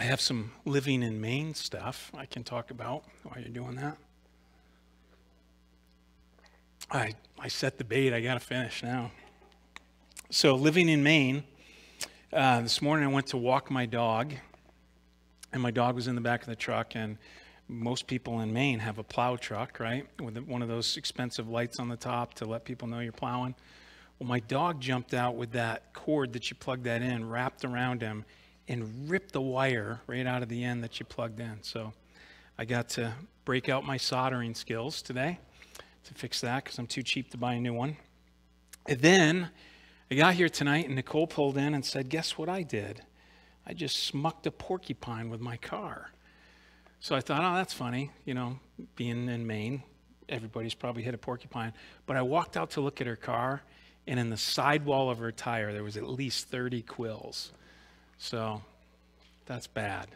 I have some living in Maine stuff I can talk about while you're doing that. I set the bait. I got to finish now. So living in Maine, this morning I went to walk my dog, and my dog was in the back of the truck, and most people in Maine have a plow truck, right, with one of those expensive lights on the top to let people know you're plowing. Well, my dog jumped out with that cord that you plug that in, wrapped around him, and ripped the wire right out of the end that you plugged in. So I got to break out my soldering skills today to fix that because I'm too cheap to buy a new one. And then I got here tonight, and Nicole pulled in and said, guess what I did? I just smucked a porcupine with my car. So I thought, oh, that's funny. You know, being in Maine, everybody's probably hit a porcupine. But I walked out to look at her car, and in the sidewall of her tire, there was at least 30 quills. So that's bad.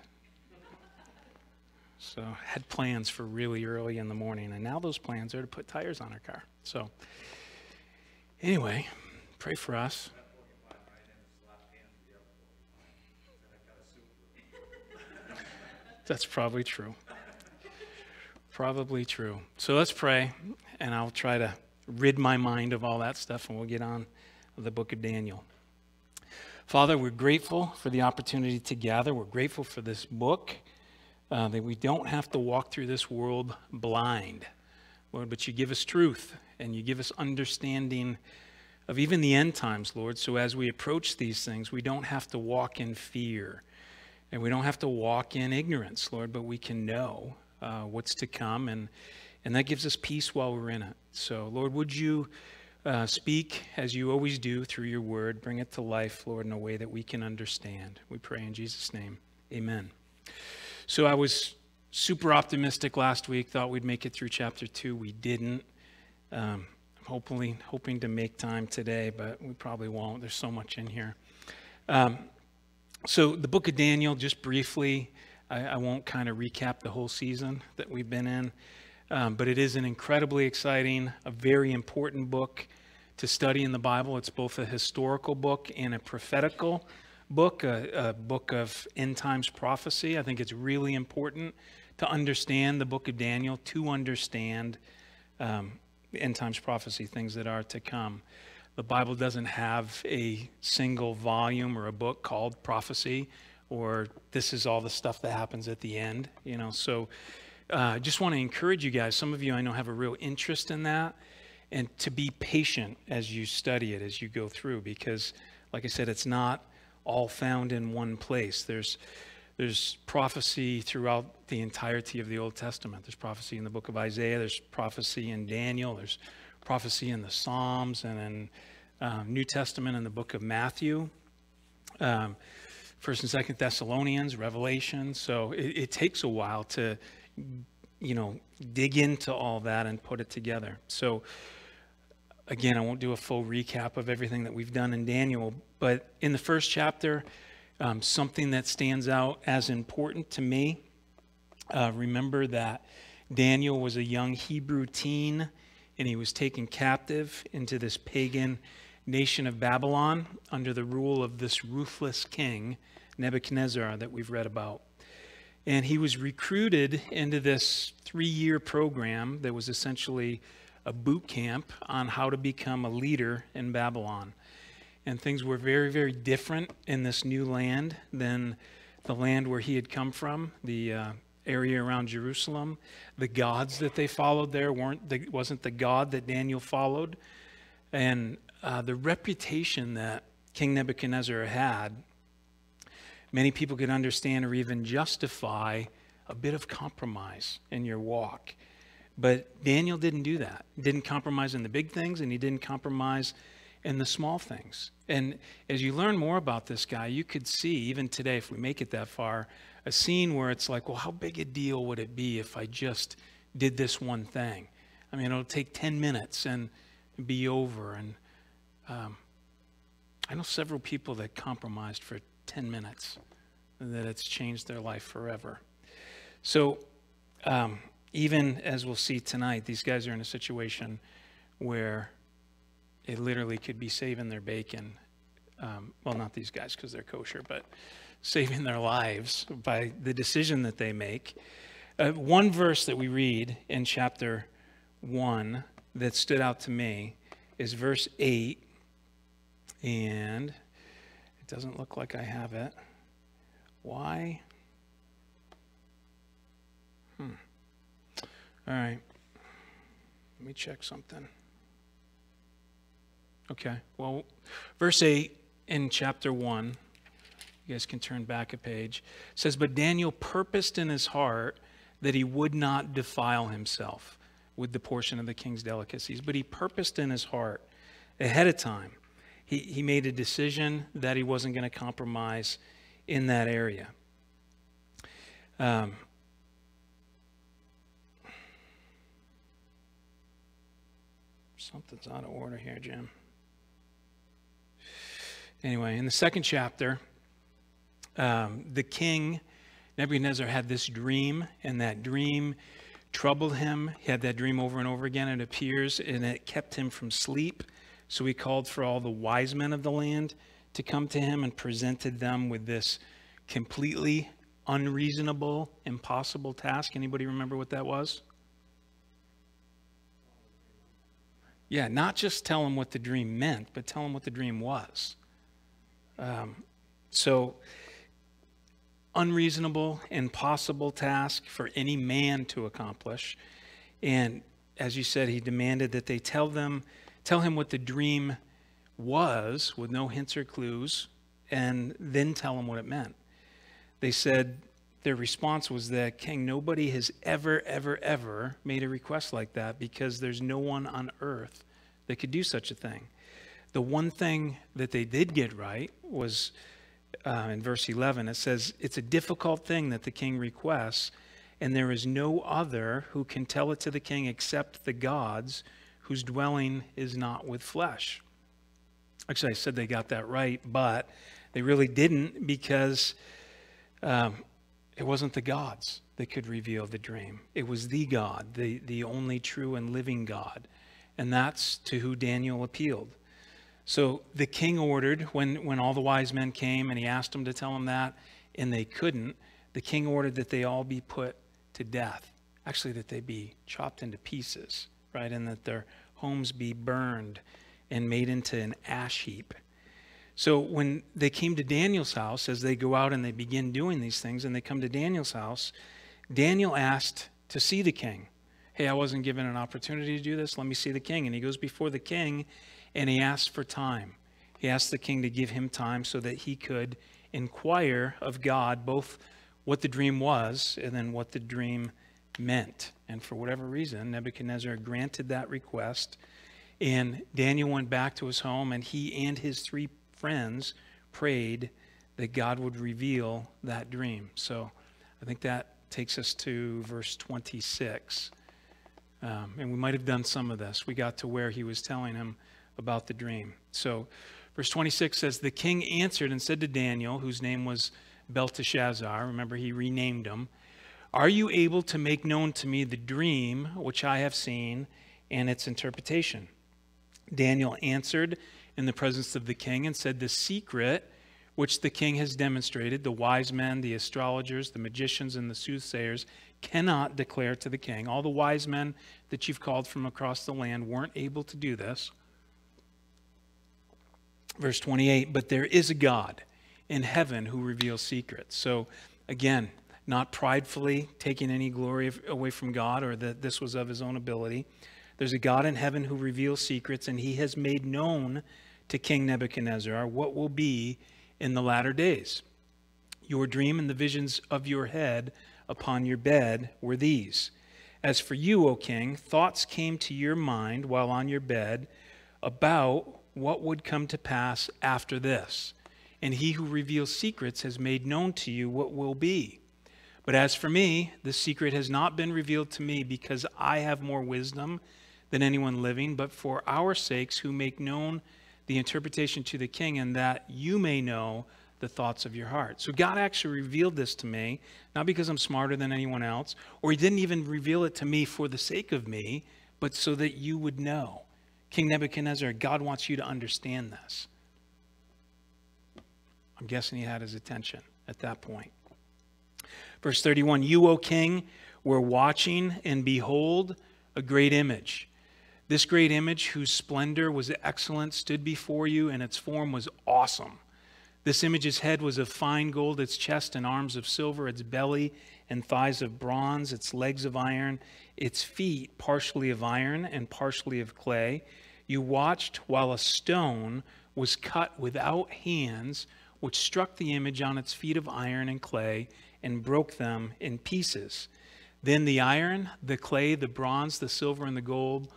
So I had plans for really early in the morning, and now those plans are to put tires on her car. So anyway, pray for us. That's probably true. Probably true. So let's pray, and I'll try to rid my mind of all that stuff, and we'll get on with the book of Daniel. Father, we're grateful for the opportunity to gather. We're grateful for this book, that we don't have to walk through this world blind, Lord, but you give us truth, and you give us understanding of even the end times, Lord. So as we approach these things, we don't have to walk in fear. And we don't have to walk in ignorance, Lord, but we can know what's to come, and that gives us peace while we're in it. So, Lord, would you speak as you always do through your word, bring it to life, Lord, in a way that we can understand. We pray in Jesus' name, amen. So I was super optimistic last week, thought we'd make it through chapter 2. We didn't. I'm hoping to make time today, but we probably won't. There's so much in here. So the book of Daniel, just briefly, I won't kind of recap the whole season that we've been in, but it is an incredibly exciting, a very important book to study in the Bible. It's both a historical book and a prophetical book, a book of end times prophecy. I think it's really important to understand the book of Daniel, to understand end times prophecy, things that are to come. The Bible doesn't have a single volume or a book called prophecy, or this is all the stuff that happens at the end, you know. So I just want to encourage you guys. Some of you I know have a real interest in that, and to be patient as you study it, as you go through, because like I said, it's not all found in one place. There's prophecy throughout the entirety of the Old Testament. There's prophecy in the book of Isaiah. There's prophecy in Daniel. There's prophecy in the Psalms, and in New Testament in the book of Matthew, 1st and 2nd Thessalonians, Revelation. So it takes a while to, you know, dig into all that and put it together. So again, I won't do a full recap of everything that we've done in Daniel, but in the first chapter, something that stands out as important to me, remember that Daniel was a young Hebrew teen, and he was taken captive into this pagan nation of Babylon under the rule of this ruthless king, Nebuchadnezzar, that we've read about. And he was recruited into this 3-year program that was essentially a boot camp on how to become a leader in Babylon. And things were very, very different in this new land than the land where he had come from, the area around Jerusalem. The gods that they followed there wasn't the God that Daniel followed. And the reputation that King Nebuchadnezzar had, many people could understand or even justify a bit of compromise in your walk. But Daniel didn't do that. He didn't compromise in the big things, and he didn't compromise in the small things. And as you learn more about this guy, you could see, even today, if we make it that far, a scene where it's like, well, how big a deal would it be if I just did this one thing? I mean, it'll take 10 minutes and be over. And I know several people that compromised for 10 minutes, and that it's changed their life forever. So even as we'll see tonight, these guys are in a situation where it literally could be saving their bacon. Well, not these guys because they're kosher, but saving their lives by the decision that they make. One verse that we read in chapter 1 that stood out to me is verse 8, and it doesn't look like I have it. Why? All right. Let me check something. Okay. Well, verse 8 in chapter 1, you guys can turn back a page, says, "But Daniel purposed in his heart that he would not defile himself with the portion of the king's delicacies." But he purposed in his heart ahead of time. He made a decision that he wasn't going to compromise in that area. Something's out of order here, Jim. Anyway, in the second chapter, the king Nebuchadnezzar had this dream, and that dream troubled him. He had that dream over and over again, it appears, and it kept him from sleep. So he called for all the wise men of the land to come to him and presented them with this completely unreasonable, impossible task. Anybody remember what that was? Yeah, not just tell him what the dream meant, but tell him what the dream was. So unreasonable, impossible task for any man to accomplish. And as you said, he demanded that they tell him what the dream was with no hints or clues, and then tell him what it meant. They said, their response was that, "King, nobody has ever made a request like that, because there's no one on earth that could do such a thing." The one thing that they did get right was in verse 11, it says, "It's a difficult thing that the king requests, and there is no other who can tell it to the king except the gods whose dwelling is not with flesh." Actually, I said they got that right, but they really didn't, because it wasn't the gods that could reveal the dream. It was the God, the only true and living God. And that's to who Daniel appealed. So the king ordered, when all the wise men came and he asked them to tell them that, and they couldn't, the king ordered that they all be put to death. Actually, that they be chopped into pieces, right? And that their homes be burned and made into an ash heap. So when they came to Daniel's house, as they go out and they begin doing these things, and they come to Daniel's house, Daniel asked to see the king. "Hey, I wasn't given an opportunity to do this. Let me see the king." And he goes before the king and he asks for time. He asked the king to give him time so that he could inquire of God both what the dream was and then what the dream meant. And for whatever reason, Nebuchadnezzar granted that request. And Daniel went back to his home, and he and his 3 friends prayed that God would reveal that dream. So I think that takes us to verse 26. And we might have done some of this. We got to where he was telling him about the dream. So verse 26 says, "The king answered and said to Daniel," whose name was Belteshazzar, remember he renamed him, "Are you able to make known to me the dream which I have seen and its interpretation?" Daniel answered in the presence of the king and said, "The secret which the king has demonstrated, the wise men, the astrologers, the magicians, and the soothsayers cannot declare to the king." All the wise men that you've called from across the land weren't able to do this. Verse 28, "But there is a God in heaven who reveals secrets." So again, not pridefully taking any glory away from God, or that this was of his own ability. There's a God in heaven who reveals secrets, and he has made known to King Nebuchadnezzar what will be in the latter days. Your dream and the visions of your head upon your bed were these. As for you, O king, thoughts came to your mind while on your bed about what would come to pass after this. And he who reveals secrets has made known to you what will be. But as for me, the secret has not been revealed to me, because I have more wisdom than anyone living, but for our sakes who make known the interpretation to the king, and that you may know the thoughts of your heart. So God actually revealed this to me, not because I'm smarter than anyone else, or he didn't even reveal it to me for the sake of me, but so that you would know. King Nebuchadnezzar, God wants you to understand this. I'm guessing he had his attention. at that point. Verse 31, you, O king, were watching, and behold, a great image. This great image, whose splendor was excellent, stood before you, and its form was awesome. This image's head was of fine gold, its chest and arms of silver, its belly and thighs of bronze, its legs of iron, its feet partially of iron and partially of clay. You watched while a stone was cut without hands, which struck the image on its feet of iron and clay and broke them in pieces. Then the iron, the clay, the bronze, the silver, and the gold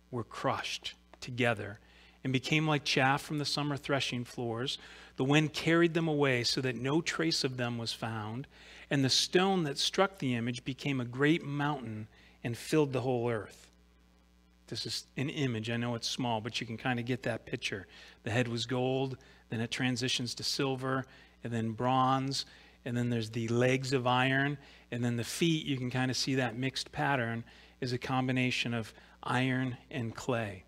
were crushed together and became like chaff from the summer threshing floors. The wind carried them away so that no trace of them was found. And the stone that struck the image became a great mountain and filled the whole earth. This is an image. I know it's small, but you can kind of get that picture. The head was gold, then it transitions to silver, and then bronze, and then there's the legs of iron, and then the feet, you can kind of see that mixed pattern is a combination of iron and clay.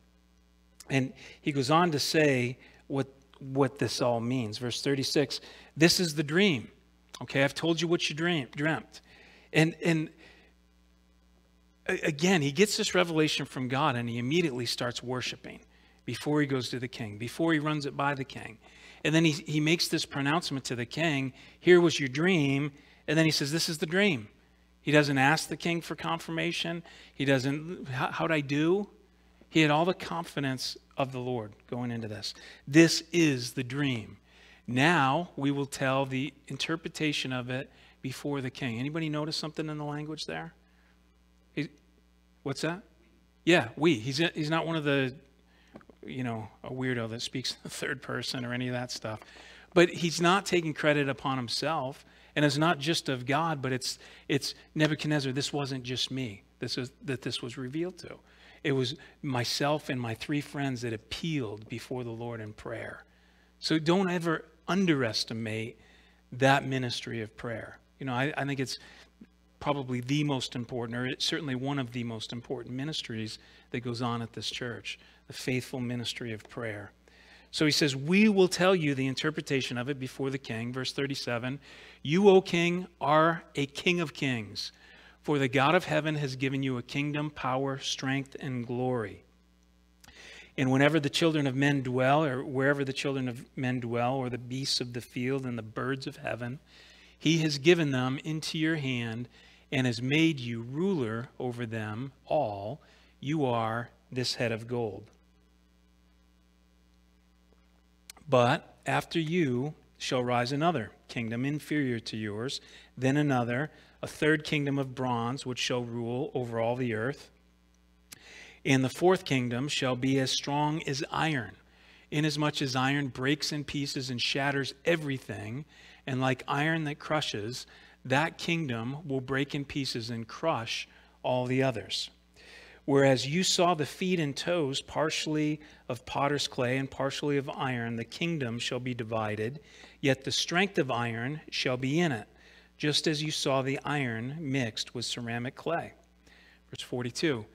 And he goes on to say what this all means. Verse 36, this is the dream. Okay, I've told you what you dreamt. And again, he gets this revelation from God, and he immediately starts worshiping before he goes to the king, before he runs it by the king. And then he makes this pronouncement to the king, here was your dream, and then he says, this is the dream. He doesn't ask the king for confirmation. He doesn't, how'd I do? He had all the confidence of the Lord going into this. This is the dream. Now we will tell the interpretation of it before the king. Anybody notice something in the language there? What's that? Yeah, we. He's not one of the, a weirdo that speaks in the third person or any of that stuff. But he's not taking credit upon himself. And it's not just of God, but it's Nebuchadnezzar. This wasn't just me. This was revealed to. It was myself and my three friends that appealed before the Lord in prayer. So don't ever underestimate that ministry of prayer. I think it's probably the most important, or it's certainly one of the most important ministries that goes on at this church, the faithful ministry of prayer. So he says, we will tell you the interpretation of it before the king. Verse 37, you, O king, are a king of kings. For the God of heaven has given you a kingdom, power, strength, and glory. And whenever the children of men dwell, or wherever the children of men dwell, or the beasts of the field and the birds of heaven, he has given them into your hand and has made you ruler over them all. You are this head of gold. But after you shall rise another kingdom inferior to yours, then another, a third kingdom of bronze, which shall rule over all the earth. And the fourth kingdom shall be as strong as iron, inasmuch as iron breaks in pieces and shatters everything, and like iron that crushes, that kingdom will break in pieces and crush all the others. Whereas you saw the feet and toes partially of potter's clay and partially of iron, the kingdom shall be divided, yet the strength of iron shall be in it, just as you saw the iron mixed with ceramic clay. Verse 42.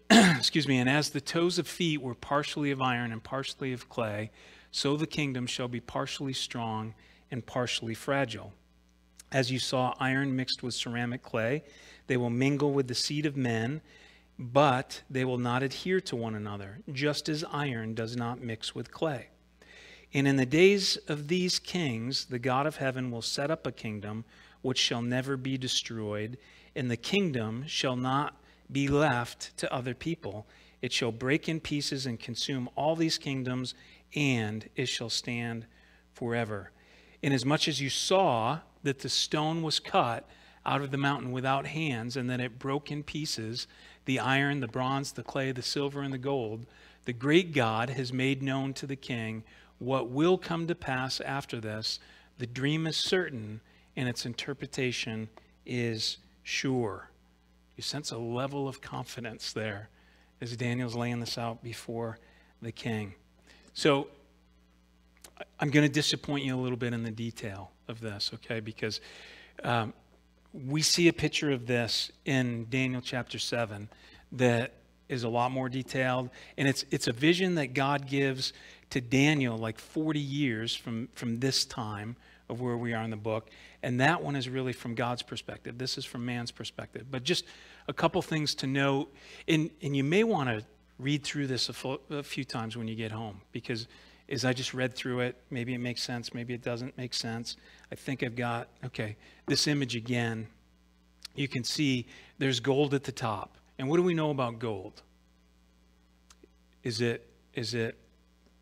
And as the toes of feet were partially of iron and partially of clay, so the kingdom shall be partially strong and partially fragile. As you saw iron mixed with ceramic clay, they will mingle with the seed of men, but they will not adhere to one another, just as iron does not mix with clay. And in the days of these kings, the God of heaven will set up a kingdom which shall never be destroyed, and the kingdom shall not be left to other people. It shall break in pieces and consume all these kingdoms, and it shall stand forever. Inasmuch as you saw that the stone was cut out of the mountain without hands, and that it broke in pieces, the iron, the bronze, the clay, the silver, and the gold, the great God has made known to the king what will come to pass after this. The dream is certain, and its interpretation is sure. You sense a level of confidence there as Daniel's laying this out before the king. So I'm going to disappoint you a little bit in the detail of this, okay? Because we see a picture of this in Daniel chapter 7 that is a lot more detailed. And it's a vision that God gives to Daniel like 40 years from this time of where we are in the book. And that one is really from God's perspective. This is from man's perspective. But just a couple things to note. And you may want to read through this a few times when you get home, because as I just read through it, maybe it makes sense, maybe it doesn't make sense. I think I've got, okay, this image again. You can see there's gold at the top. And what do we know about gold? Is it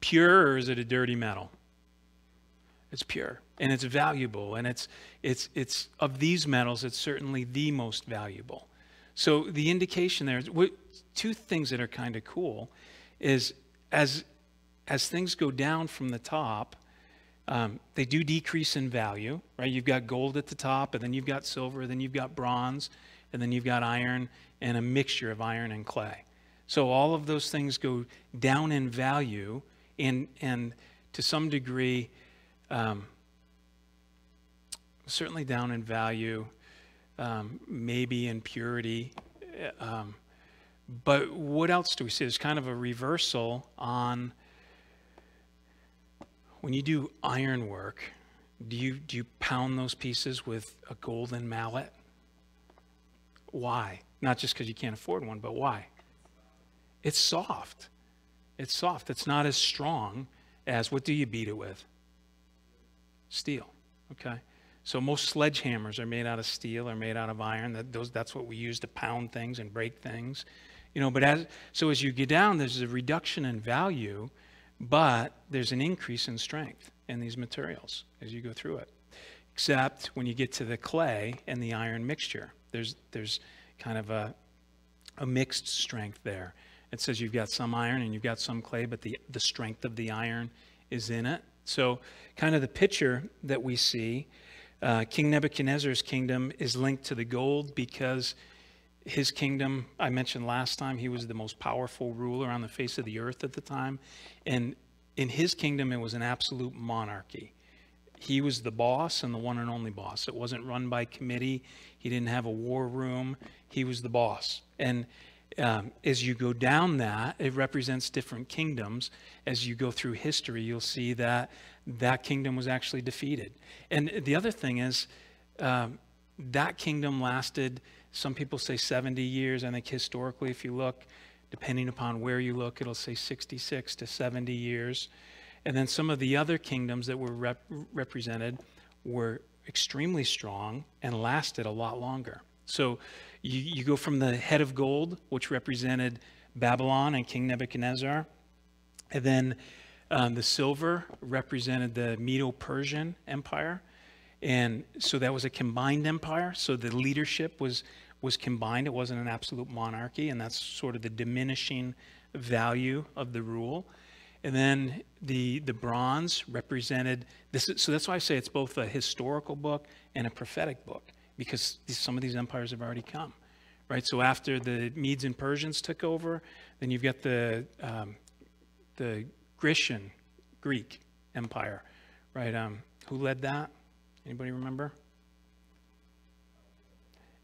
pure, or is it a dirty metal? It's pure, and it's valuable, and it's of these metals, it's certainly the most valuable. So the indication there is two things that are kind of cool is as things go down from the top, they do decrease in value, right? You've got gold at the top, and then you've got silver, then you've got bronze, and then you've got iron, and a mixture of iron and clay. So all of those things go down in value, and to some degree, certainly down in value, maybe in purity. But what else do we see? There's kind of a reversal on when you do iron work. Do you pound those pieces with a golden mallet? Why? Not just because you can't afford one, but why? It's soft. It's soft. It's not as strong as, what do you beat it with? Steel. Okay. So most sledgehammers are made out of steel or made out of iron. That's what we use to pound things and break things. But as you get down, there's a reduction in value, but there's an increase in strength in these materials as you go through it. Except when you get to the clay and the iron mixture, there's kind of a mixed strength there. It says you've got some iron and you've got some clay, but the strength of the iron is in it. So kind of the picture that we see, King Nebuchadnezzar's kingdom is linked to the gold because his kingdom, I mentioned last time, he was the most powerful ruler on the face of the earth at the time. And in his kingdom, it was an absolute monarchy. He was the boss and the one and only boss. It wasn't run by committee. He didn't have a war room. He was the boss. And as you go down that, it represents different kingdoms. As you go through history, you'll see that that kingdom was actually defeated. And the other thing is, that kingdom lasted, some people say 70 years. I think historically, if you look, depending upon where you look, it'll say 66 to 70 years. And then some of the other kingdoms that were represented were extremely strong and lasted a lot longer. So you go from the head of gold, which represented Babylon and King Nebuchadnezzar, and then the silver represented the Medo-Persian Empire. And so that was a combined empire. So the leadership was combined. It wasn't an absolute monarchy, and that's sort of the diminishing value of the rule. And then the bronze represented this. So that's why I say it's both a historical book and a prophetic book, because some of these empires have already come, right? So after the Medes and Persians took over, then you've got the Grecian Greek Empire, right? Who led that? Anybody remember?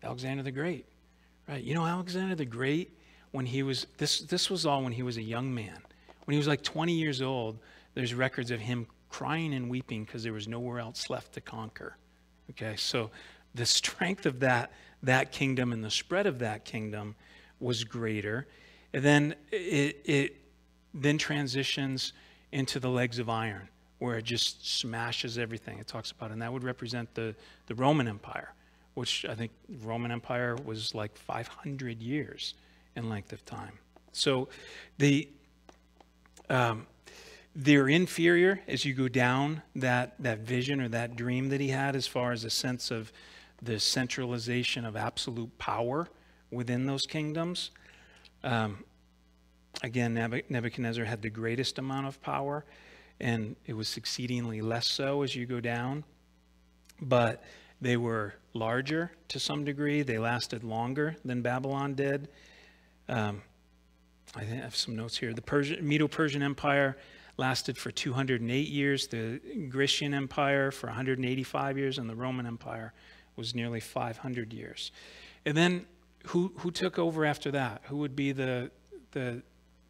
Alexander the Great, right? Alexander the Great, when he was, this was all when he was a young man. When he was like 20 years old, there's records of him crying and weeping because there was nowhere else left to conquer. Okay, so the strength of that kingdom and the spread of that kingdom was greater. And then it then transitions into the legs of iron, where it just smashes everything it talks about. And that would represent the Roman Empire, which I think the Roman Empire was like 500 years in length of time. So they're inferior as you go down that vision or that dream that he had, as far as a sense of the centralization of absolute power within those kingdoms. Again, Nebuchadnezzar had the greatest amount of power, and it was exceedingly less so as you go down. But they were larger to some degree. They lasted longer than Babylon did. I have some notes here. The Medo-Persian Empire lasted for 208 years, the Grecian Empire for 185 years, and the Roman Empire was nearly 500 years. And then who took over after that? Who would be the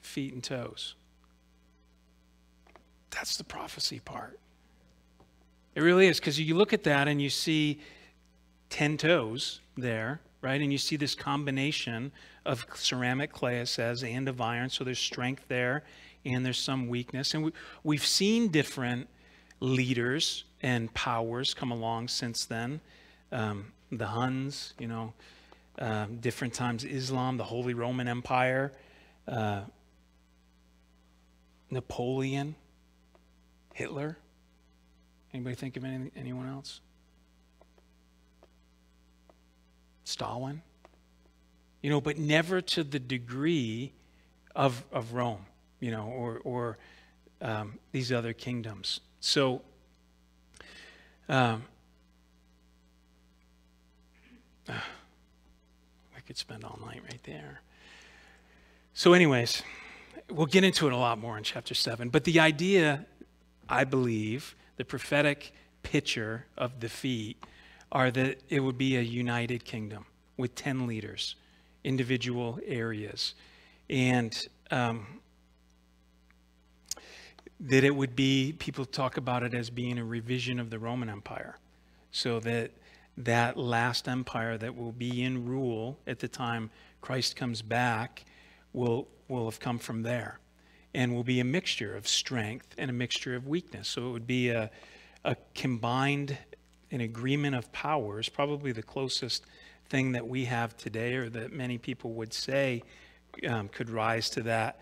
feet and toes? That's the prophecy part. It really is, because you look at that and you see 10 toes there, right? And you see this combination of ceramic clay, it says, and of iron. So there's strength there and there's some weakness. And we've seen different leaders and powers come along since then. The Huns, different times Islam, the Holy Roman Empire, Napoleon, Hitler. Anybody think of anyone else? Stalin? But never to the degree of Rome, or these other kingdoms. So, I could spend all night right there. So anyways, we'll get into it a lot more in chapter 7. But the idea, I believe, the prophetic picture of defeat are that it would be a united kingdom with 10 leaders, individual areas. And that it would be, people talk about it as being a revision of the Roman Empire. So that last empire that will be in rule at the time Christ comes back will have come from there, and will be a mixture of strength and a mixture of weakness. So it would be a combined, an agreement of powers, probably the closest thing that we have today, or that many people would say could rise to that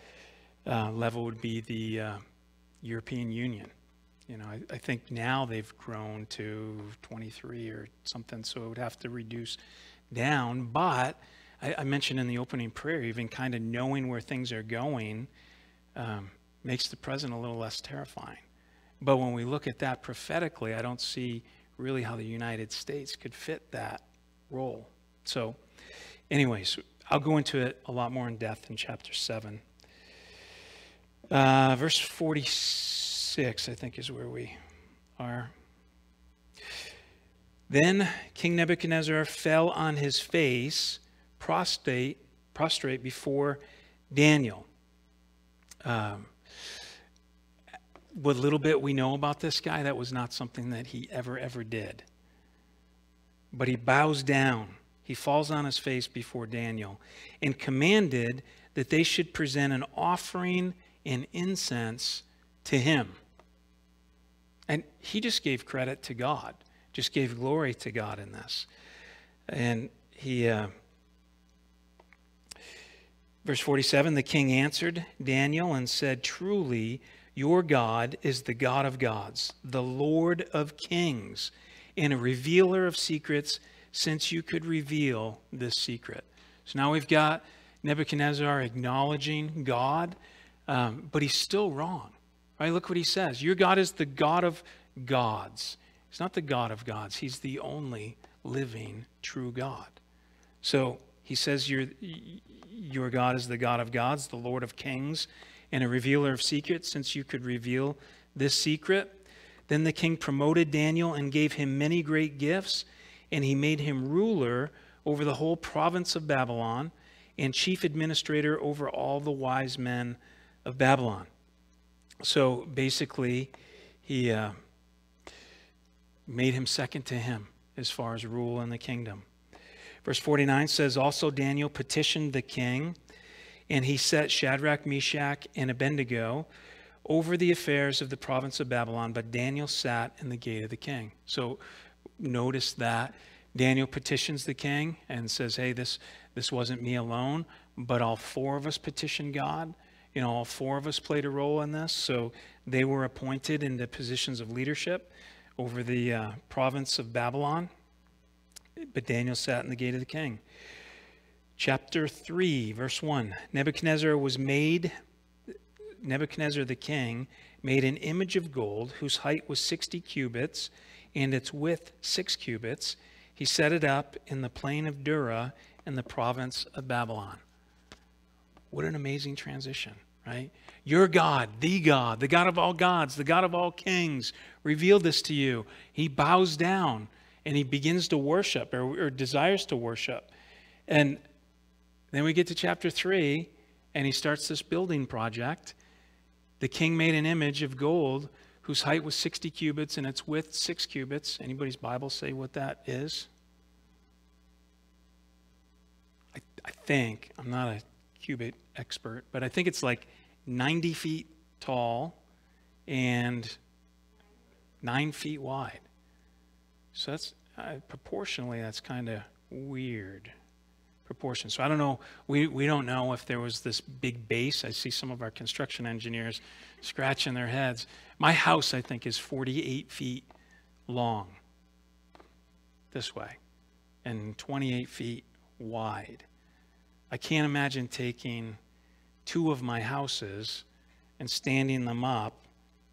level, would be the European Union. I think now they've grown to 23 or something, so it would have to reduce down. But I mentioned in the opening prayer, even kind of knowing where things are going makes the present a little less terrifying. But when we look at that prophetically, I don't see really how the United States could fit that role. So anyways, I'll go into it a lot more in depth in chapter 7. Verse 46, I think, is where we are. Then King Nebuchadnezzar fell on his face, prostrate before Daniel. What little bit we know about this guy, that was not something that he ever did. But he bows down. He falls on his face before Daniel and commanded that they should present an offering and incense to him. And he just gave credit to God, just gave glory to God in this. And he, verse 47, the king answered Daniel and said, truly, your God is the God of gods, the Lord of kings, and a revealer of secrets, since you could reveal this secret. So now we've got Nebuchadnezzar acknowledging God, but he's still wrong. Right? Look what he says. Your God is the God of gods. He's not the God of gods. He's the only living, true God. So he says your God is the God of gods, the Lord of kings, and a revealer of secrets, since you could reveal this secret. Then the king promoted Daniel and gave him many great gifts, and he made him ruler over the whole province of Babylon and chief administrator over all the wise men of Babylon. So basically, he made him second to him as far as rule in the kingdom. Verse 49 says, also Daniel petitioned the king, and he set Shadrach, Meshach, and Abednego over the affairs of the province of Babylon, but Daniel sat in the gate of the king. So notice that Daniel petitions the king and says, hey, this wasn't me alone, but all four of us petitioned God. All four of us played a role in this. So they were appointed into positions of leadership over the province of Babylon. But Daniel sat in the gate of the king. Chapter 3, verse 1. Nebuchadnezzar the king made an image of gold whose height was 60 cubits and its width 6 cubits. He set it up in the plain of Dura in the province of Babylon. What an amazing transition, right? Your God, the God of all gods, the God of all kings, revealed this to you. He bows down and he begins to worship or desires to worship. And then we get to chapter 3 and he starts this building project. The king made an image of gold whose height was 60 cubits and its width 6 cubits. Anybody's Bible say what that is? I think, I'm not a cubit expert, but I think it's like 90 feet tall and 9 feet wide. So that's proportionally, that's kind of weird proportion. So I don't know, we don't know if there was this big base. I see some of our construction engineers scratching their heads. My house, I think, is 48 feet long this way and 28 feet wide. I can't imagine taking 2 of my houses and standing them up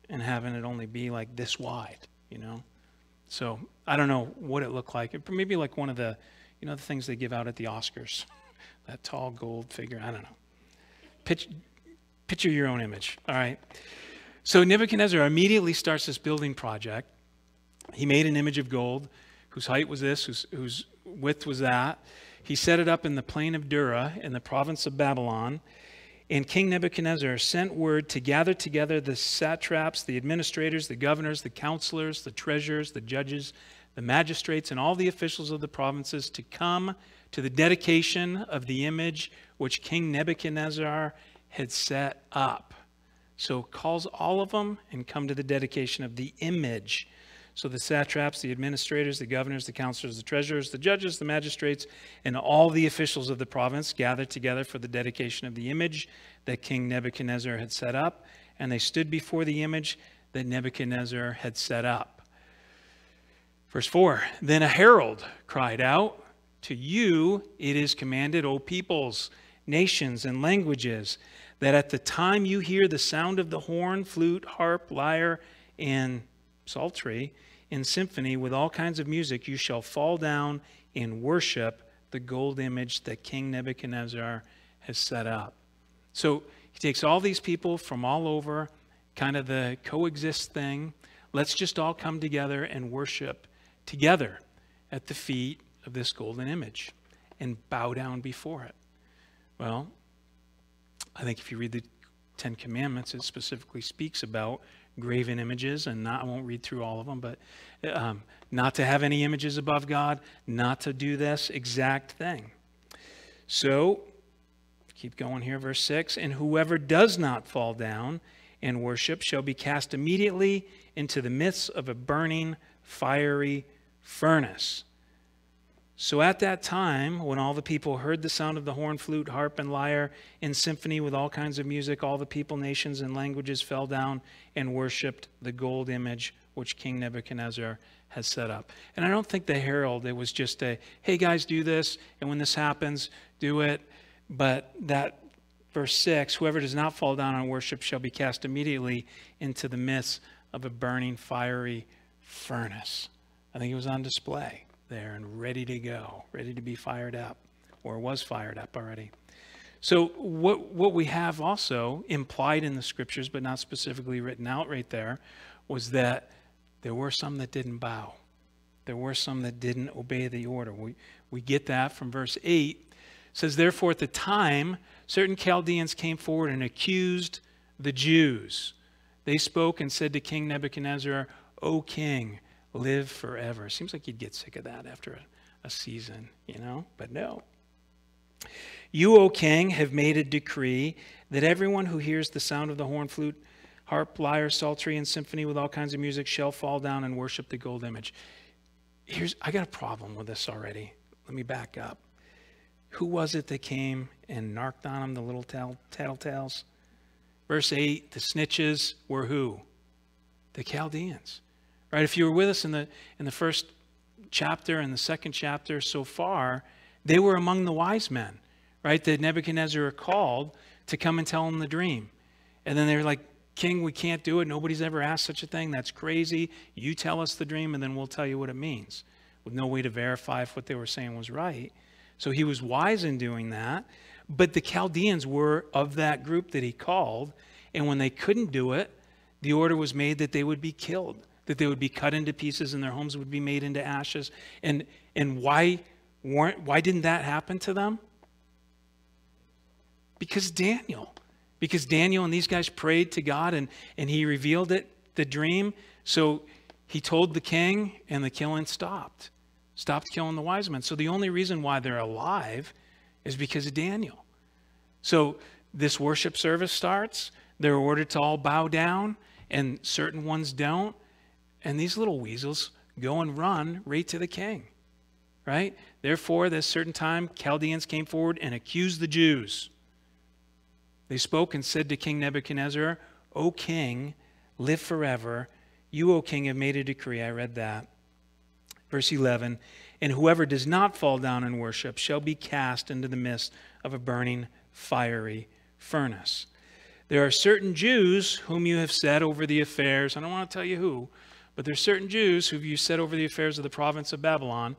and having it only be like this wide, you know? So I don't know what it looked like. Maybe like one of the, you know, the things they give out at the Oscars, that tall gold figure. I don't know. Picture your own image. All right. So Nebuchadnezzar immediately starts this building project. He made an image of gold whose height was this, whose width was that. He set it up in the plain of Dura in the province of Babylon. And King Nebuchadnezzar sent word to gather together the satraps, the administrators, the governors, the counselors, the treasurers, the judges, the magistrates, and all the officials of the provinces to come to the dedication of the image which King Nebuchadnezzar had set up. So calls all of them and come to the dedication of the image. So the satraps, the administrators, the governors, the counselors, the treasurers, the judges, the magistrates, and all the officials of the province gathered together for the dedication of the image that King Nebuchadnezzar had set up. And they stood before the image that Nebuchadnezzar had set up. Verse 4, then a herald cried out, to you it is commanded, O peoples, nations, and languages, that at the time you hear the sound of the horn, flute, harp, lyre, and psaltery, in symphony with all kinds of music, you shall fall down and worship the gold image that King Nebuchadnezzar has set up. So he takes all these people from all over, kind of the coexist thing. Let's just all come together and worship together at the feet of this golden image and bow down before it. Well, I think if you read the 10 Commandments, it specifically speaks about graven images, and I won't read through all of them, but not to have any images above God, not to do this exact thing. So, keep going here, verse 6, and whoever does not fall down and worship shall be cast immediately into the midst of a burning, fiery furnace. So at that time, when all the people heard the sound of the horn, flute, harp, and lyre in symphony with all kinds of music, all the people, nations, and languages fell down and worshipped the gold image which King Nebuchadnezzar has set up. And I don't think the herald, it was just a, hey guys, do this, and when this happens, do it. But that verse 6, whoever does not fall down and worship shall be cast immediately into the midst of a burning, fiery furnace. I think it was on display there and ready to go, ready to be fired up, or was fired up already. So what we have also implied in the scriptures, but not specifically written out right there, was that there were some that didn't bow. There were some that didn't obey the order. We get that from verse 8. It says, therefore at the time, certain Chaldeans came forward and accused the Jews. They spoke and said to King Nebuchadnezzar, O king, live forever. Seems like you'd get sick of that after a season, you know, but no. You, O king, have made a decree that everyone who hears the sound of the horn, flute, harp, lyre, psaltery, and symphony with all kinds of music shall fall down and worship the gold image. I got a problem with this already. Let me back up. Who was it that came and narked on them, the little tattletales? Verse 8, the snitches were who? The Chaldeans. Right, if you were with us in the first chapter and the second chapter so far, they were among the wise men, right, that Nebuchadnezzar called to come and tell him the dream. And then they were like, King, we can't do it. Nobody's ever asked such a thing. That's crazy. You tell us the dream and then we'll tell you what it means, with no way to verify if what they were saying was right. So he was wise in doing that. But the Chaldeans were of that group that he called. And when they couldn't do it, the order was made that they would be killed, that they would be cut into pieces and their homes would be made into ashes. And why didn't that happen to them? Because Daniel and these guys prayed to God and he revealed it the dream. So he told the king, and the killing stopped killing the wise men. So the only reason why they're alive is because of Daniel. So this worship service starts. They're ordered to all bow down, and certain ones don't. And these little weasels go and run right to the king, right? Therefore, at a certain time, Chaldeans came forward and accused the Jews. They spoke and said to King Nebuchadnezzar, O king, live forever. You, O king, have made a decree. I read that. Verse 11, and whoever does not fall down and worship shall be cast into the midst of a burning, fiery furnace. There are certain Jews whom you have set over the affairs. I don't want to tell you who, but there are certain Jews whom you set over the affairs of the province of Babylon,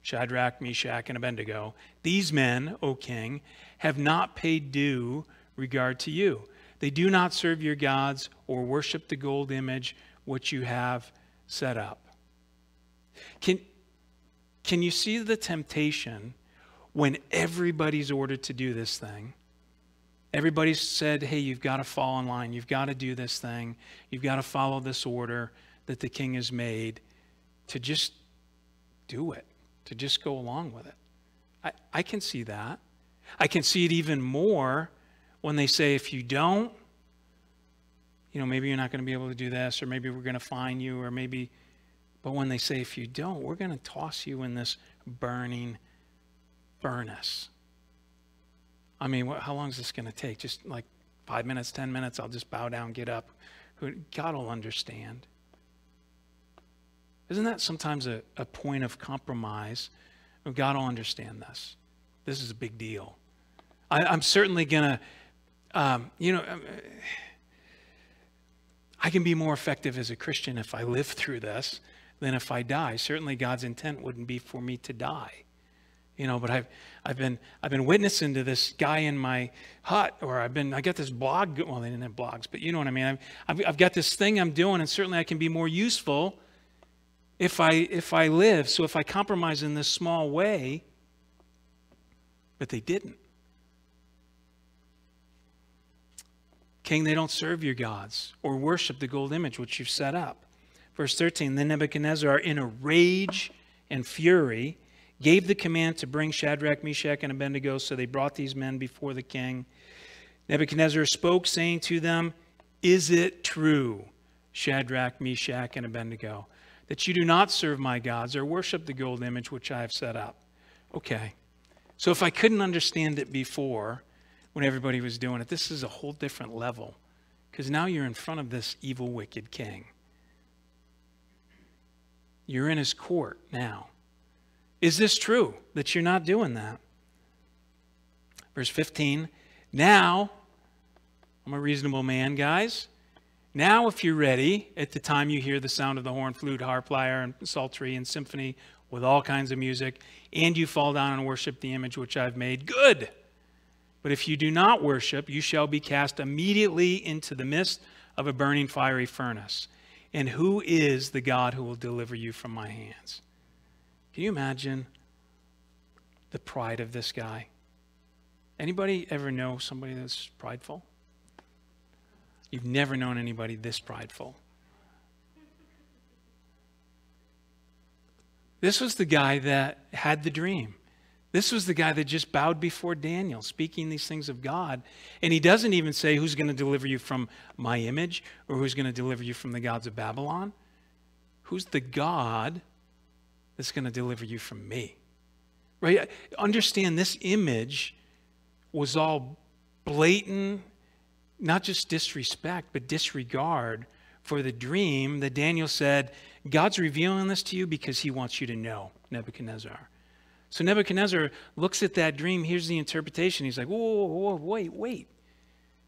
Shadrach, Meshach, and Abednego. These men, O king, have not paid due regard to you. They do not serve your gods or worship the gold image which you have set up. Can you see the temptation when everybody's ordered to do this thing? Everybody said, hey, you've got to fall in line. You've got to do this thing. You've got to follow this order that the king has made, to just do it, to just go along with it. I can see that. I can see it even more when they say, if you don't, maybe you're not going to be able to do this, or maybe we're going to fine you, or maybe... But when they say, if you don't, we're going to toss you in this burning furnace. I mean, how long is this going to take? Just like 5 minutes, 10 minutes, I'll just bow down, get up. God will understand. Isn't that sometimes a point of compromise? God will understand this. This is a big deal. I'm certainly going to, I can be more effective as a Christian if I live through this than if I die. Certainly God's intent wouldn't be for me to die. But I've been witnessing to this guy in my hut, or I got this blog. Well, they didn't have blogs, but you know what I mean. I've got this thing I'm doing, and certainly I can be more useful if I live. So if I compromise in this small way, but they didn't. King, they don't serve your gods or worship the gold image which you've set up. Verse 13, then Nebuchadnezzar, in a rage and fury, gave the command to bring Shadrach, Meshach, and Abednego. So they brought these men before the king. Nebuchadnezzar spoke, saying to them, is it true, Shadrach, Meshach, and Abednego, that you do not serve my gods or worship the gold image which I have set up? Okay. So if I couldn't understand it before, when everybody was doing it, this is a whole different level. Because now you're in front of this evil, wicked king. You're in his court now. Is this true that you're not doing that? Verse 15, now, I'm a reasonable man, guys. Now, if you're ready, at the time you hear the sound of the horn, flute, harp, lyre, and psaltery, and symphony with all kinds of music, and you fall down and worship the image which I've made, good. But if you do not worship, you shall be cast immediately into the midst of a burning fiery furnace. And who is the God who will deliver you from my hands? Can you imagine the pride of this guy? Anybody ever know somebody that's prideful? You've never known anybody this prideful. This was the guy that had the dream. This was the guy that just bowed before Daniel, speaking these things of God. And he doesn't even say who's going to deliver you from my image or who's going to deliver you from the gods of Babylon. Who's the God that's going to deliver you from me? Right? Understand, this image was all blatant, not just disrespect, but disregard for the dream that Daniel said, God's revealing this to you because he wants you to know, Nebuchadnezzar. So Nebuchadnezzar looks at that dream, here's the interpretation. He's like, whoa, wait.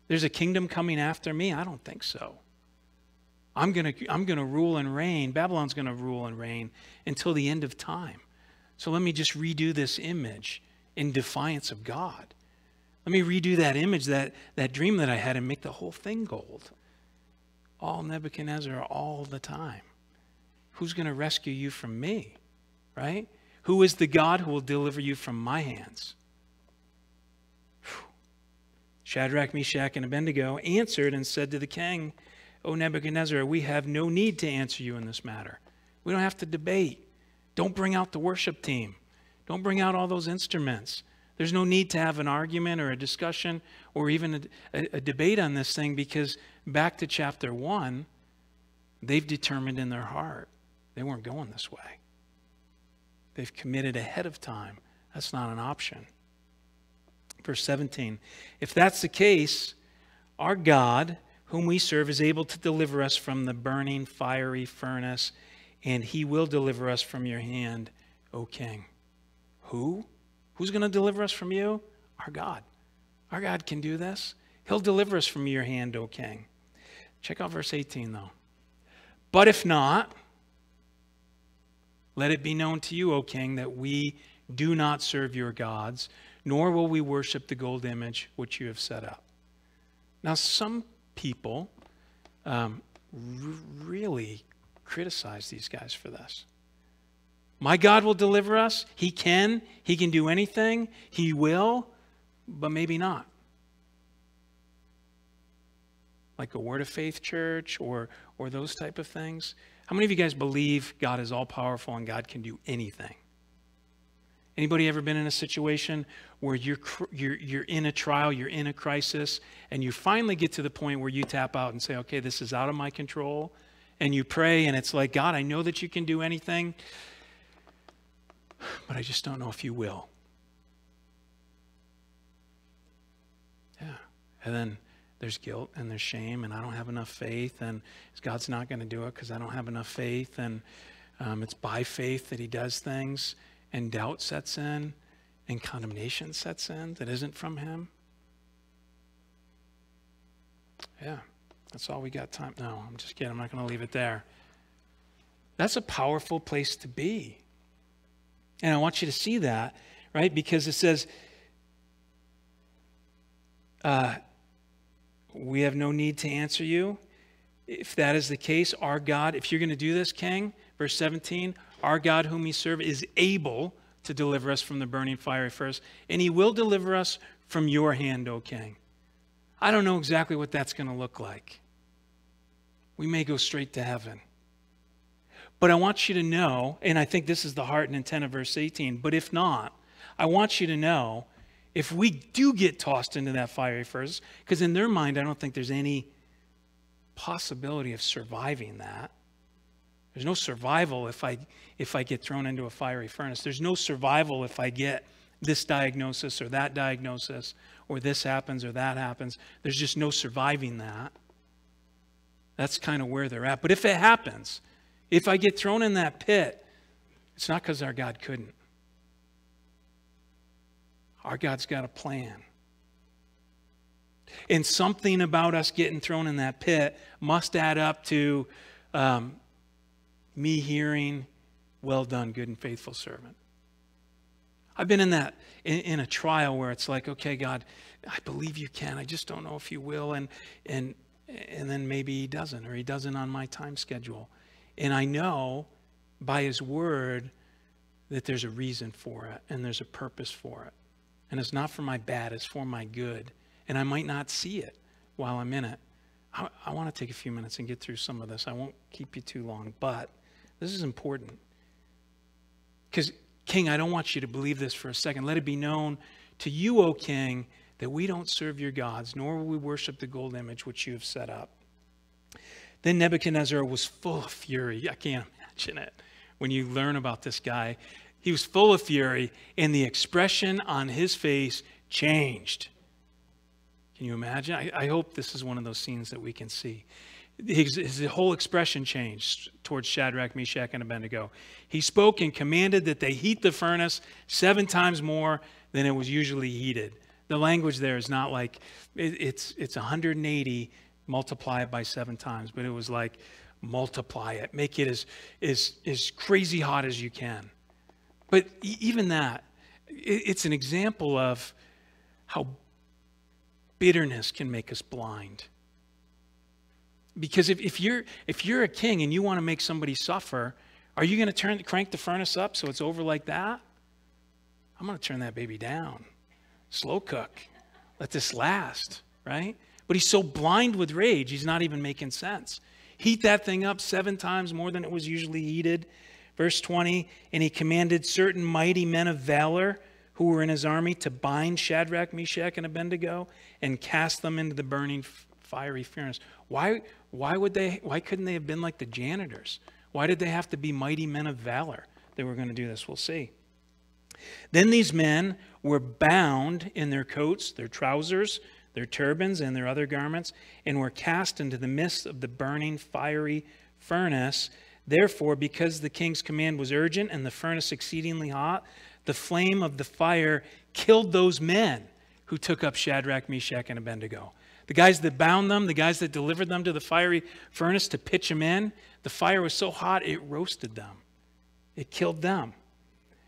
There's a kingdom coming after me? I don't think so. I'm gonna rule and reign. Babylon's going to rule and reign until the end of time. So let me just redo this image in defiance of God. Let me redo that image, that dream that I had, and make the whole thing gold. All Nebuchadnezzar all the time. Who's going to rescue you from me? Right? Who is the God who will deliver you from my hands? Whew. Shadrach, Meshach, and Abednego answered and said to the king, O Nebuchadnezzar, we have no need to answer you in this matter. We don't have to debate. Don't bring out the worship team. Don't bring out all those instruments. There's no need to have an argument or a discussion or even a debate on this thing, because back to chapter 1, they've determined in their heart they weren't going this way. They've committed ahead of time. That's not an option. Verse 17, if that's the case, our God, whom we serve, is able to deliver us from the burning fiery furnace, and he will deliver us from your hand, O king. Who? Who's going to deliver us from you? Our God. Our God can do this. He'll deliver us from your hand, O king. Check out verse 18, though. But if not, let it be known to you, O king, that we do not serve your gods, nor will we worship the gold image which you have set up. Now, some people really criticize these guys for this. My God will deliver us. He can do anything. He will, but maybe not. Like a Word of Faith church or those type of things. How many of you guys believe God is all powerful and God can do anything? Anybody ever been in a situation where you're in a trial, you're in a crisis, and you finally get to the point where you tap out and say, okay, this is out of my control, and you pray, and it's like, God, I know that you can do anything, but I just don't know if you will. Yeah. And then there's guilt and there's shame, and I don't have enough faith, and God's not going to do it because I don't have enough faith, and it's by faith that he does things, and doubt sets in, and condemnation sets in that isn't from him. Yeah, that's all we got time. No, I'm just kidding. I'm not going to leave it there. That's a powerful place to be. And I want you to see that, right? Because it says, we have no need to answer you. If that is the case, our God, if you're going to do this, king, verse 17, our God whom we serve is able to deliver us from the burning fiery furnace, and he will deliver us from your hand, O king. I don't know exactly what that's going to look like. We may go straight to heaven. But I want you to know, and I think this is the heart and intent of verse 18, but if not, I want you to know, if we do get tossed into that fiery furnace, because in their mind, I don't think there's any possibility of surviving that. There's no survival if I get thrown into a fiery furnace. There's no survival if I get this diagnosis or that diagnosis, or this happens or that happens. There's just no surviving that. That's kind of where they're at. But if it happens, if I get thrown in that pit, it's not because our God couldn't. Our God's got a plan. And something about us getting thrown in that pit must add up to me hearing, well done, good and faithful servant. I've been in a trial where it's like, okay, God, I believe you can. I just don't know if you will. And then maybe he doesn't, or he doesn't on my time schedule. And I know by his word that there's a reason for it and there's a purpose for it. And it's not for my bad, it's for my good. And I might not see it while I'm in it. I want to take a few minutes and get through some of this. I won't keep you too long, but this is important. Because, King, I don't want you to believe this for a second. Let it be known to you, O King, that we don't serve your gods, nor will we worship the gold image which you have set up. Then Nebuchadnezzar was full of fury. I can't imagine it. When you learn about this guy, he was full of fury, and the expression on his face changed. Can you imagine? I hope this is one of those scenes that we can see. His whole expression changed towards Shadrach, Meshach, and Abednego. He spoke and commanded that they heat the furnace 7 times more than it was usually heated. The language there is not like, it's 180, multiply it by 7 times, but it was like, multiply it, make it as crazy hot as you can. But even that, it's an example of how bitterness can make us blind. Because if you're a king and you want to make somebody suffer, are you going to crank the furnace up so it's over like that? I'm going to turn that baby down. Slow cook. Let this last, right? But he's so blind with rage, he's not even making sense. Heat that thing up 7 times more than it was usually heated. Verse 20, and he commanded certain mighty men of valor who were in his army to bind Shadrach, Meshach, and Abednego and cast them into the burning fiery furnace. Why couldn't they have been like the janitors? Why did they have to be mighty men of valor? They were going to do this. We'll see. Then these men were bound in their coats, their trousers, their turbans, and their other garments, and were cast into the midst of the burning fiery furnace. Therefore, because the king's command was urgent and the furnace exceedingly hot, the flame of the fire killed those men who took up Shadrach, Meshach, and Abednego. The guys that bound them, the guys that delivered them to the fiery furnace to pitch them in, the fire was so hot it roasted them. It killed them.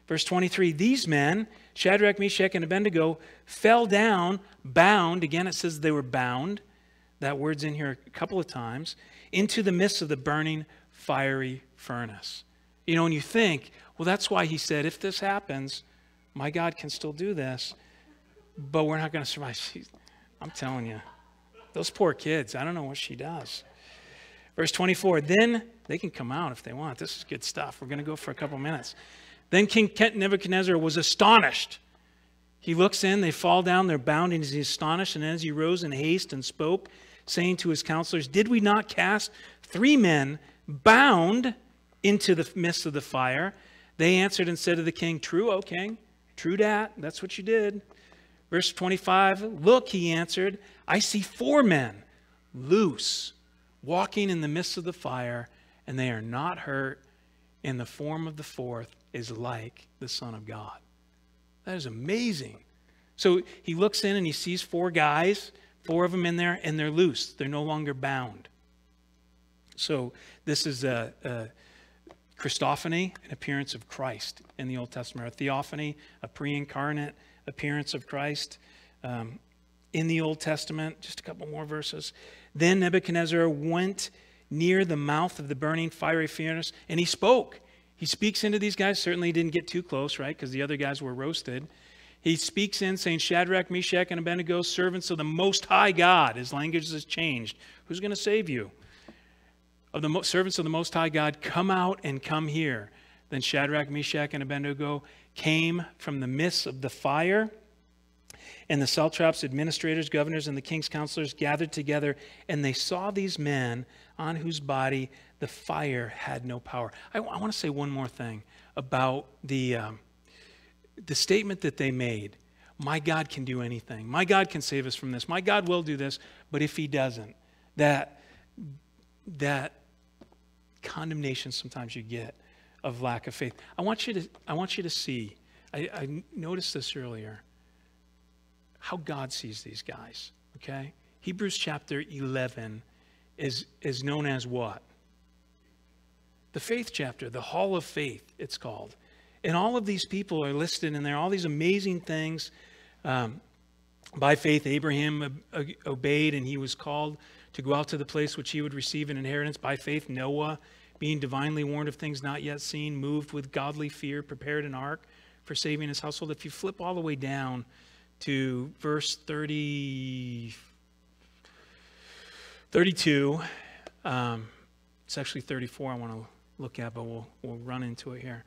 Verse 23, these men, Shadrach, Meshach, and Abednego, fell down, bound. Again, it says they were bound. That word's in here a couple of times. Into the midst of the burning fiery furnace. You know, and you think, well, that's why he said, if this happens, my God can still do this, but we're not going to survive. I'm telling you, those poor kids, I don't know what she does. Verse 24, then they can come out if they want. This is good stuff. We're going to go for a couple minutes. Then King Nebuchadnezzar was astonished. He looks in, they fall down, they're bound, and he's astonished. And as he rose in haste and spoke, saying to his counselors, did we not cast 3 men bound into the midst of the fire? They answered and said to the king, true, O king, true dat, that's what you did. Verse 25, look, he answered, I see 4 men loose, walking in the midst of the fire, and they are not hurt, and the form of the 4th is like the Son of God. That is amazing. So he looks in and he sees 4 guys, 4 of them in there, and they're loose. They're no longer bound. So this is a Christophany, an appearance of Christ in the Old Testament. A theophany, a pre-incarnate appearance of Christ in the Old Testament. Just a couple more verses. Then Nebuchadnezzar went near the mouth of the burning fiery furnace, and he spoke. He speaks into these guys. Certainly he didn't get too close, right? Because the other guys were roasted. He speaks in saying, Shadrach, Meshach, and Abednego, servants of the Most High God. His language has changed. Who's going to save you? Of the servants of the Most High God, come out and come here. Then Shadrach, Meshach, and Abednego came from the midst of the fire. And the satraps, administrators, governors, and the king's counselors gathered together, and they saw these men on whose body the fire had no power. I want to say one more thing about the statement that they made. My God can do anything. My God can save us from this. My God will do this. But if he doesn't, that condemnation sometimes you get of lack of faith. I want you to see, I noticed this earlier, how God sees these guys, okay? Hebrews chapter 11 is known as what? The faith chapter, the hall of faith, it's called. And all of these people are listed in there, all these amazing things. By faith, Abraham obeyed, and he was called to go out to the place which he would receive an inheritance. By faith, Noah, being divinely warned of things not yet seen, moved with godly fear, prepared an ark for saving his household. If you flip all the way down to verse 32, it's actually 34 I want to look at, but we'll run into it here.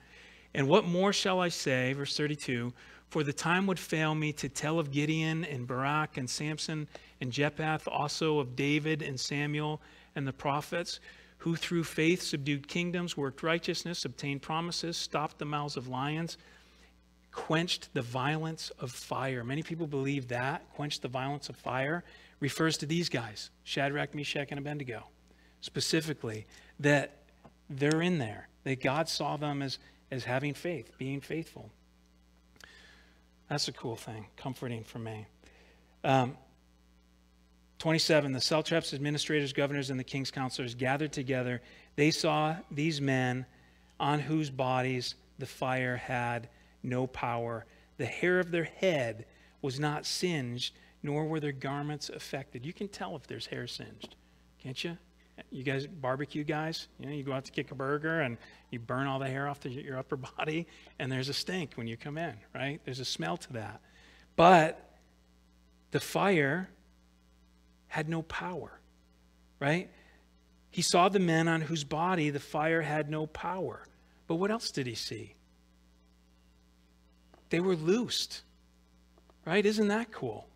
And what more shall I say, verse 32, for the time would fail me to tell of Gideon and Barak and Samson and Jephthah, also of David and Samuel and the prophets, who through faith subdued kingdoms, worked righteousness, obtained promises, stopped the mouths of lions, quenched the violence of fire. Many people believe that, quenched the violence of fire, refers to these guys, Shadrach, Meshach, and Abednego, specifically, that they're in there, that God saw them as having faith, being faithful. That's a cool thing, comforting for me. 27, the satraps, administrators, governors, and the king's counselors gathered together. They saw these men on whose bodies the fire had no power. The hair of their head was not singed, nor were their garments affected. You can tell if there's hair singed, can't you? You guys, barbecue guys, you know, you go out to kick a burger and you burn all the hair off your upper body, and there's a stink when you come in, right? There's a smell to that. But the fire had no power, right? He saw the men on whose body the fire had no power. But what else did he see? They were loosed, right? Isn't that cool?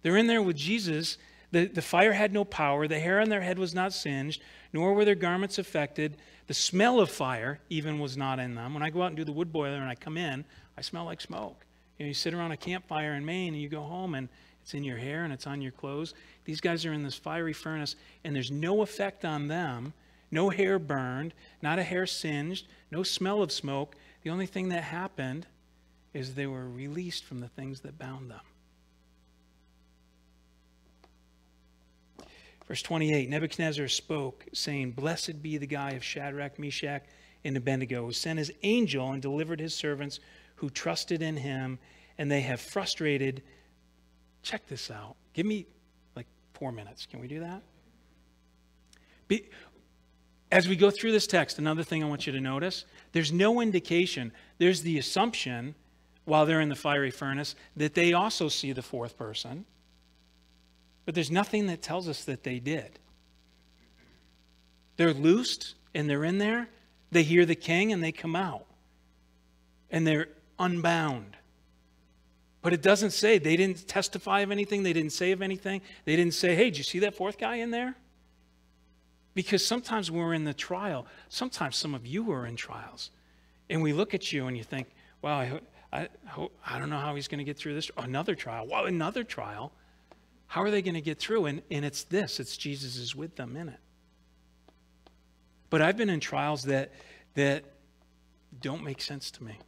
They're in there with Jesus. The fire had no power. The hair on their head was not singed, nor were their garments affected. The smell of fire even was not in them. When I go out and do the wood boiler and I come in, I smell like smoke. You sit around a campfire in Maine and you go home and it's in your hair and it's on your clothes. These guys are in this fiery furnace and there's no effect on them, no hair burned, not a hair singed, no smell of smoke. The only thing that happened is they were released from the things that bound them. Verse 28, Nebuchadnezzar spoke, saying, "Blessed be the God of Shadrach, Meshach, and Abednego, who sent his angel and delivered his servants who trusted in him, and they have frustrated." Check this out. Give me like 4 minutes. Can we do that? As we go through this text, another thing I want you to notice, there's no indication. There's the assumption, while they're in the fiery furnace, that they also see the fourth person. But there's nothing that tells us that they did. They're loosed and they're in there. They hear the king and they come out. And they're unbound. But it doesn't say, they didn't testify of anything. They didn't say of anything. They didn't say, "Hey, did you see that fourth guy in there?" Because sometimes when we're in the trial, sometimes some of you are in trials. And we look at you and you think, wow, I don't know how he's going to get through this. Another trial. Wow, another trial. How are they going to get through? And it's this. It's Jesus is with them in it. But I've been in trials that don't make sense to me.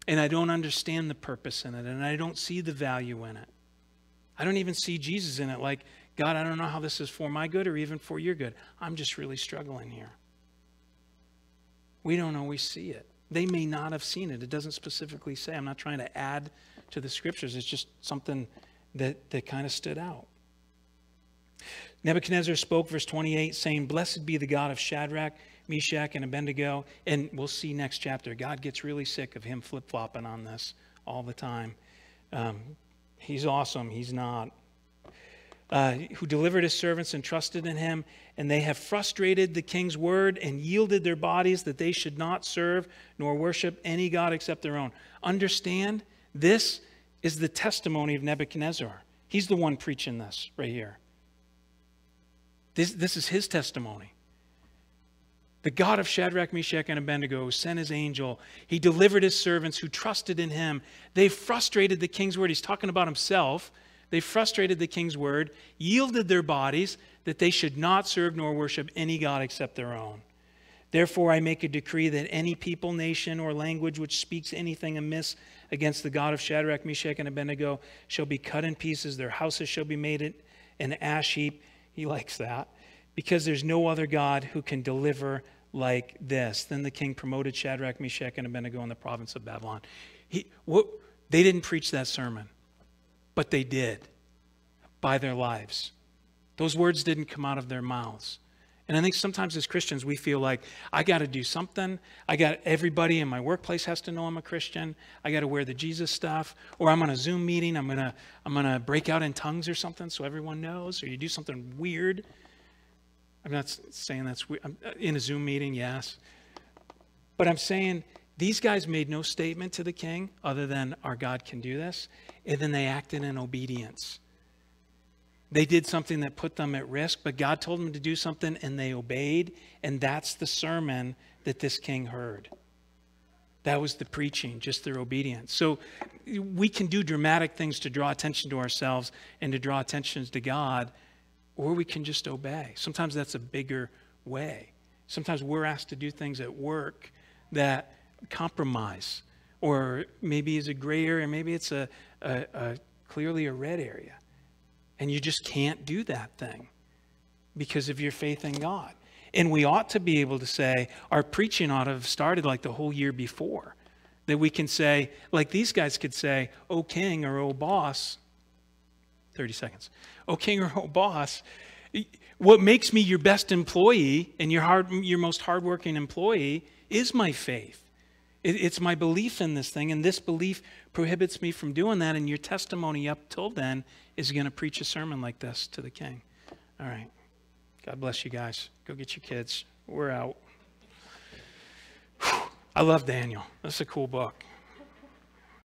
And I don't understand the purpose in it. And I don't see the value in it. I don't even see Jesus in it. Like, God, I don't know how this is for my good or even for your good. I'm just really struggling here. We don't always see it. They may not have seen it. It doesn't specifically say. I'm not trying to add to the scriptures. It's just something that kind of stood out. Nebuchadnezzar spoke, verse 28, saying, "Blessed be the God of Shadrach, Meshach, and Abednego." And we'll see next chapter. God gets really sick of him flip-flopping on this all the time. He's awesome. He's not. Who delivered his servants and trusted in him, and they have frustrated the king's word and yielded their bodies that they should not serve nor worship any god except their own. Understand, this is the testimony of Nebuchadnezzar. He's the one preaching this right here. This is his testimony. The God of Shadrach, Meshach, and Abednego sent his angel. He delivered his servants who trusted in him. They frustrated the king's word. He's talking about himself. They frustrated the king's word, yielded their bodies that they should not serve nor worship any god except their own. Therefore, I make a decree that any people, nation, or language which speaks anything amiss against the God of Shadrach, Meshach, and Abednego shall be cut in pieces. Their houses shall be made an ash heap. He likes that. Because there's no other God who can deliver like this. Then the king promoted Shadrach, Meshach, and Abednego in the province of Babylon. They didn't preach that sermon, but they did by their lives. Those words didn't come out of their mouths. And I think sometimes as Christians, we feel like, I got to do something. Everybody in my workplace has to know I'm a Christian. I got to wear the Jesus stuff. Or I'm on a Zoom meeting. I'm gonna break out in tongues or something so everyone knows. Or you do something weird. I'm not saying that's weird. In a Zoom meeting, yes. But I'm saying these guys made no statement to the king other than our God can do this. And then they acted in obedience. They did something that put them at risk, but God told them to do something and they obeyed. And that's the sermon that this king heard. That was the preaching, just their obedience. So we can do dramatic things to draw attention to ourselves and to draw attention to God, or we can just obey. Sometimes that's a bigger way. Sometimes we're asked to do things at work that compromise, or maybe is a gray area, maybe it's a clearly a red area. And you just can't do that thing because of your faith in God. And we ought to be able to say, our preaching ought to have started like the whole year before. That we can say, like these guys could say, "O king," or "O boss," 30 seconds. "O king," or "O boss, what makes me your best employee and your most hardworking employee is my faith. It's my belief in this thing, and this belief prohibits me from doing that, and your testimony up till then is going to preach a sermon like this to the king. All right. God bless you guys. Go get your kids. We're out. Whew. I love Daniel. That's a cool book.